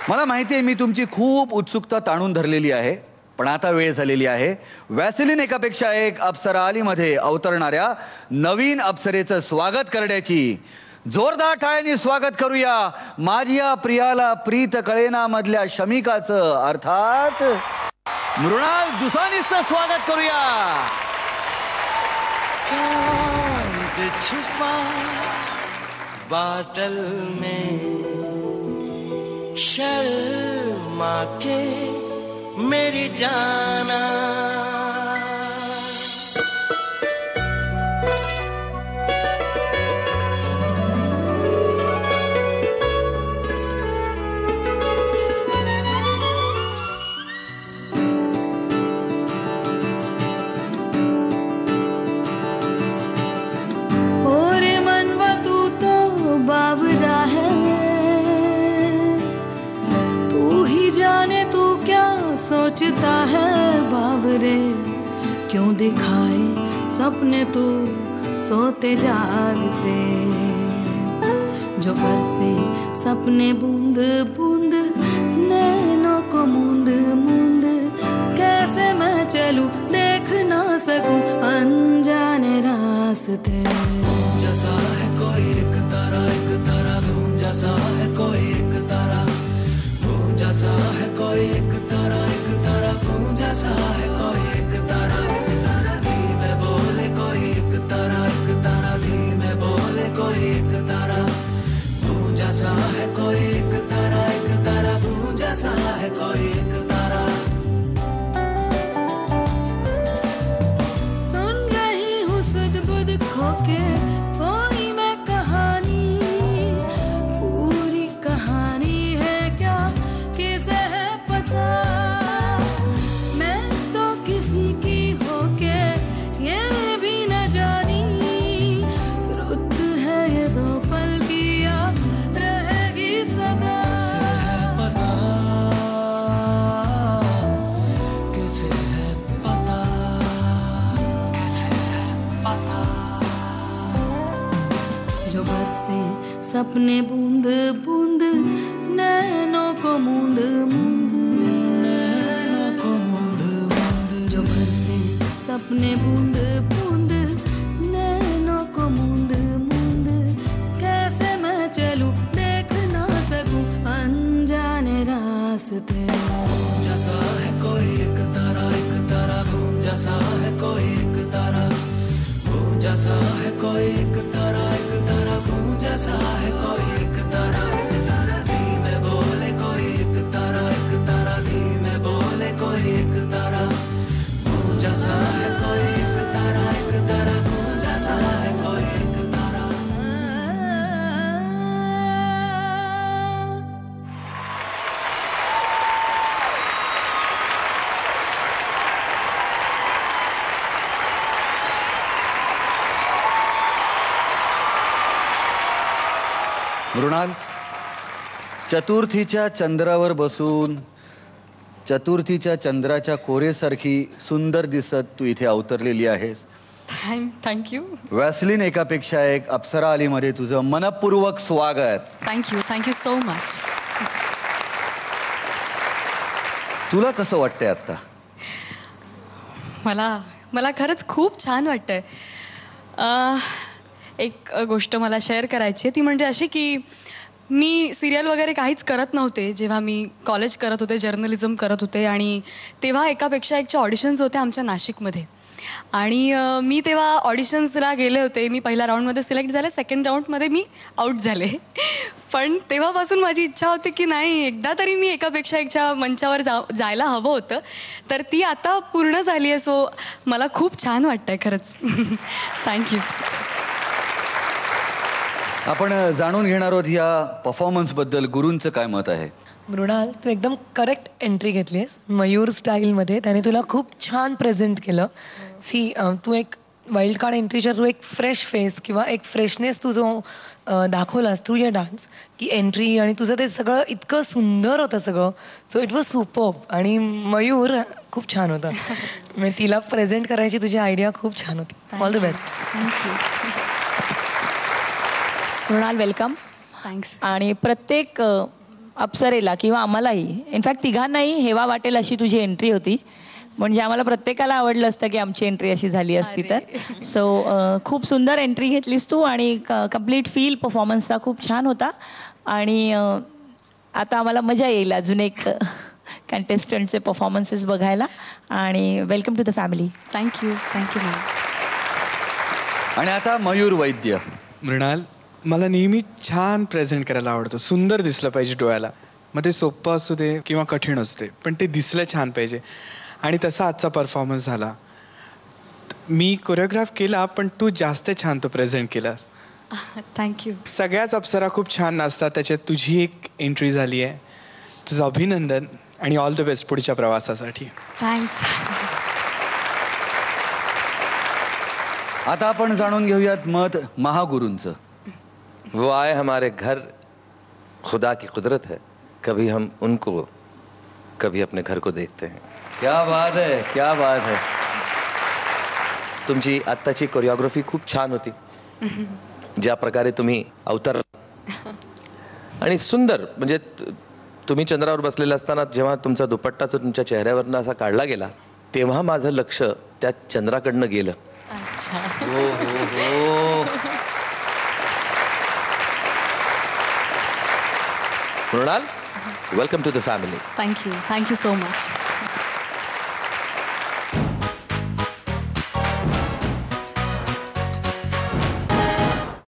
मला माहिती आहे मी तुमची खूप उत्सुकता ताणून धरलेली आहे, पण आता वेळ झालेली आहे वॅसलीन एकापेक्षा एक अप्सरा आलीमध्ये अवतरणाऱ्या नवीन अप्सरेचं स्वागत करण्याची. जोरदार टाळ्यांनी स्वागत करूया माझ्या प्रियाला प्रीत कळेना मधल्या शमिकाचं, अर्थात मृणाल दुसानीचं स्वागत करूया. चांद छुपा बादल में शर्मा के मेरी जाना, ओरे मनवा तू तो बावरा है, तू ही जाने तू क्या सोचता है बावरे. क्यों दिखाए सपने तू सोते जागते, जो बरसे सपने बूंद बूंद नैनों को मूंद मूंद. कैसे मैं चलूं देख ना सकूं अनजाने रास्ते. जैसा है कोई एक तारा धूम जैसा है कोई एक तारा, धूम जैसा है कोई एक तारा धूम जैसा है कोई एक तारा. धीमे बोले कोई एक तारा धीमे बोले कोई एक तारा, धूम जैसा है कोई एक तारा धूम जैसा है कोई एक तारा. सुन रही हूँ सुध बुध खोके कोई मैं कहानी, पूरी कहानी है क्या किसे है पता. मैं तो किसी की होके ये भी न जानी, रुत है ये दो पल की या रहेगी सदा. पता किसे है पता, जो बरसे सपने बूंद बूंद नैनों को मूंद मूंद, जो बरसे सपने बूंद बूंद नैनों को मूंद मूंद. कैसे मैं चलूं देख ना सकूं अनजाने रास्ते. जैसा है कोई एक तारा धूम जैसा है कोई एक तारा, धूम जैसा है कोई एक तारा धूम जैसा है कोई एक तारा. धीमे बोले कोई एक तारा धीमे बोले कोई एक तारा, धूम जैसा है कोई एक तारा धूम जैसा है कोई एक तारा. मृणाल, चतुर्थीच्या चंद्रावर बसून चतुर्थीच्या चंद्राच्या कोरेसारखी सुंदर दिसत तू इथे अवतरलेली आहेस. थँक्यू वॅसलीन एकापेक्षा एक अप्सरा आलीमध्ये तुझं मनपूर्वक स्वागत. Thank you so much. तुला कसं वाटतंय आता? मला खरंच खूप छान वाटतंय. एक गोष्ट मला शेअर करायची आहे, ती म्हणजे अशी की मी सिरियल वगैरे काहीच करत नव्हते जेव्हा मी कॉलेज करत होते, जर्नलिझम करत होते. आणि तेव्हा एकापेक्षा एकच्या ऑडिशन्स होत्या आमच्या नाशिकमध्ये. आणि मी तेव्हा ऑडिशन्सला गेले होते. मी पहिल्या राऊंडमध्ये सिलेक्ट झाले, सेकंड राऊंडमध्ये मी आउट झाले. पण तेव्हापासून माझी इच्छा होती की नाही, एकदा तरी मी एकापेक्षा एकच्या मंचावर जायला हवं होतं. तर ती आता पूर्ण झाली आहे. सो मला खूप छान वाटतंय खरंच. थँक्यू. आपण जाणून घेणार आहोत या परफॉर्मन्स बद्दल गुरूंचं काय मत आहे. मृणाल, तू एकदम करेक्ट एंट्री घेतलीस मयूर स्टाईलमध्ये. त्याने तुला खूप छान प्रेझेंट केलं. तू एक वाईल्ड कार्ड एंट्रीच्या थ्रू एक फ्रेश फेस किंवा एक फ्रेशनेस तू जो दाखवलास थ्रू युअर डान्स, की एंट्री आणि तुझं ते सगळं इतकं सुंदर होतं सगळं. So it was superb. आणि मयूर खूप छान होतं. म्हणजे तिला प्रेझेंट करायची तुझी आयडिया खूप छान होती. All the best. Mrinal, welcome. Thanks. आणि प्रत्येक अप्सरेला किंवा आम्हालाही, इनफॅक्ट तिघांनाही हेवा वाटेल अशी तुझी एंट्री होती. म्हणजे आम्हाला प्रत्येकाला आवडलं असतं की आमची एंट्री अशी झाली असती तर. सो खूप सुंदर एंट्री घेतलीस तू आणि कम्प्लीट फील परफॉर्मन्सचा खूप छान होता. आणि आता आम्हाला मजा येईल अजून एक कंटेस्टंटचे परफॉर्मन्सेस बघायला. आणि welcome to the family. Thank you ma'am. आणि आता मयूर वैद्य. मृणाल, मला नेहमी छान प्रेझेंट करायला आवडतं. सुंदर दिसलं पाहिजे डोळ्याला. मग ते सोपं असू दे किंवा कठीण असू दे, पण ते दिसलं छान पाहिजे. आणि तसा आजचा परफॉर्मन्स झाला. मी कोरिओग्राफ केला, पण तू जास्त छान तो प्रेझेंट केला. थँक्यू. सगळ्याच अप्सरा खूप छान नाचतात, त्याच्यात तुझी एक एंट्री झाली आहे. तुझं अभिनंदन आणि ऑल द बेस्ट पुढच्या प्रवासासाठी. थँक्स. आता आपण जाणून घेऊयात मत महागुरूंचं. वो आए हमारे घर, खुदा की कुदरत है. कभी हम उनको, कभी अपने घर को देखते हैं. क्या बात है, क्या बात है. तुमची आत्ताची कोरिओग्राफी खूप छान होती. ज्या प्रकारे तुम्ही अवतार आणि सुंदर, म्हणजे तुम्ही चंद्रावर बसलेला असताना जेव्हा तुमचा दुपट्टा तुमच्या चेहऱ्यावरनं असा काढला गेला, तेव्हा माझं लक्ष त्या चंद्राकडनं गेलं. अच्छा. हो हो हो. Mrinal, welcome to the family. Thank you so much.